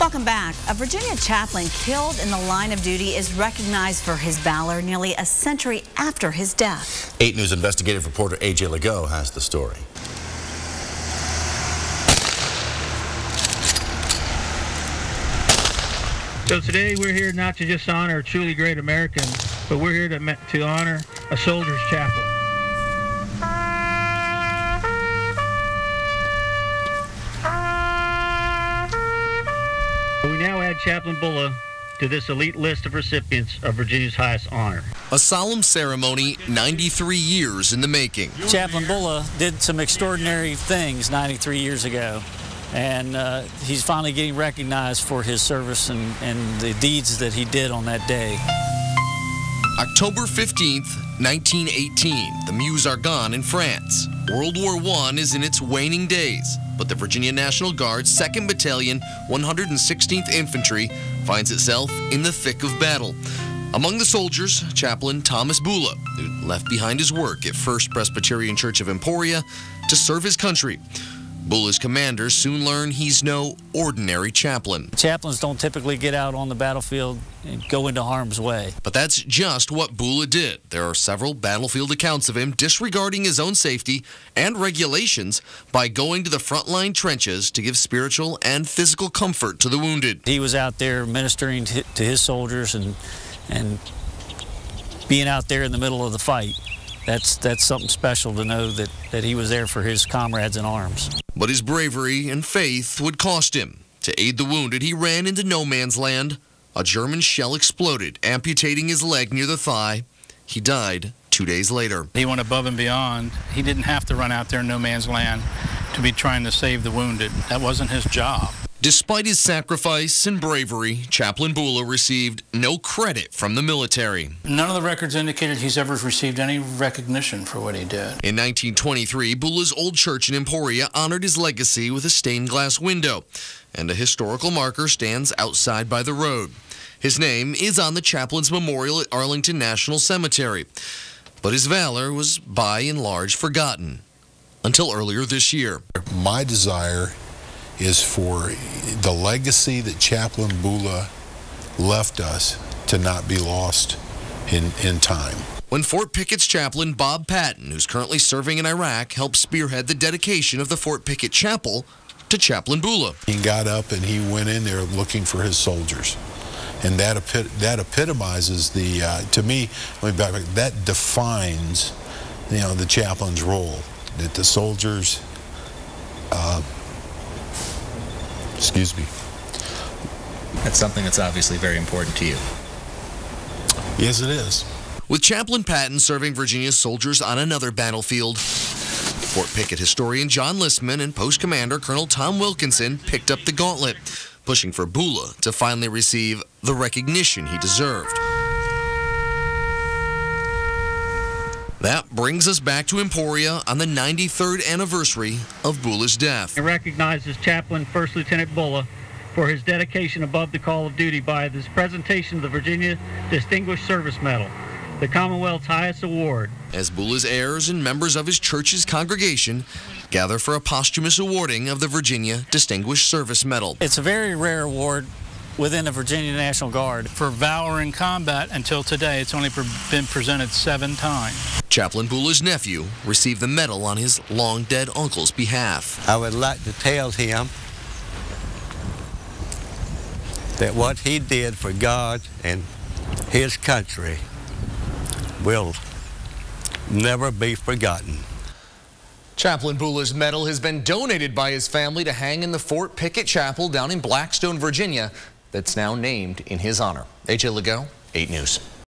Welcome back. A Virginia chaplain killed in the line of duty is recognized for his valor nearly a century after his death. 8 News investigative reporter A.J. Lagoe has the story. So today we're here not to just honor a truly great American, but we're here to honor a soldier's chaplain. We now add Chaplain Bulla to this elite list of recipients of Virginia's highest honor. A solemn ceremony 93 years in the making. Chaplain Bulla did some extraordinary things 93 years ago, and he's finally getting recognized for his service and the deeds that he did on that day. October 15th, 1918, the Meuse-Argonne in France. World War I is in its waning days, but the Virginia National Guard's 2nd Battalion, 116th Infantry, finds itself in the thick of battle. Among the soldiers, Chaplain Thomas Bulla, who left behind his work at First Presbyterian Church of Emporia to serve his country. Bulla's commanders soon learn he's no ordinary chaplain. Chaplains don't typically get out on the battlefield and go into harm's way. But that's just what Bulla did. There are several battlefield accounts of him disregarding his own safety and regulations by going to the frontline trenches to give spiritual and physical comfort to the wounded. He was out there ministering to his soldiers and being out there in the middle of the fight. That's something special to know that he was there for his comrades in arms. But his bravery and faith would cost him. To aid the wounded, he ran into no man's land. A German shell exploded, amputating his leg near the thigh. He died 2 days later. He went above and beyond. He didn't have to run out there in no man's land to be trying to save the wounded. That wasn't his job. Despite his sacrifice and bravery, Chaplain Bulla received no credit from the military. None of the records indicated he's ever received any recognition for what he did. In 1923, Bulla's old church in Emporia honored his legacy with a stained glass window, and a historical marker stands outside by the road. His name is on the chaplain's memorial at Arlington National Cemetery, but his valor was by and large forgotten until earlier this year. My desire is for the legacy that Chaplain Bulla left us to not be lost in time. When Fort Pickett's chaplain Bob Patton, who's currently serving in Iraq, helped spearhead the dedication of the Fort Pickett Chapel to Chaplain Bulla. He got up and he went in there looking for his soldiers. And that epitomizes the, to me, that defines, the chaplain's role. That the soldiers, excuse me. That's something that's obviously very important to you. Yes, it is. With Chaplain Patton serving Virginia's soldiers on another battlefield, Fort Pickett historian John Listman and post commander Colonel Tom Wilkinson picked up the gauntlet, pushing for Bulla to finally receive the recognition he deserved. That brings us back to Emporia on the 93rd anniversary of Bulla's death. It recognizes Chaplain First Lieutenant Bulla for his dedication above the call of duty by this presentation of the Virginia Distinguished Service Medal, the Commonwealth's highest award. As Bulla's heirs and members of his church's congregation gather for a posthumous awarding of the Virginia Distinguished Service Medal. It's a very rare award within the Virginia National Guard. For valor in combat until today, it's only been presented 7 times. Chaplain Bulla's nephew received the medal on his long-dead uncle's behalf. I would like to tell him that what he did for God and his country will never be forgotten. Chaplain Bulla's medal has been donated by his family to hang in the Fort Pickett Chapel down in Blackstone, Virginia, that's now named in his honor. A.J. Lagoe, 8 News.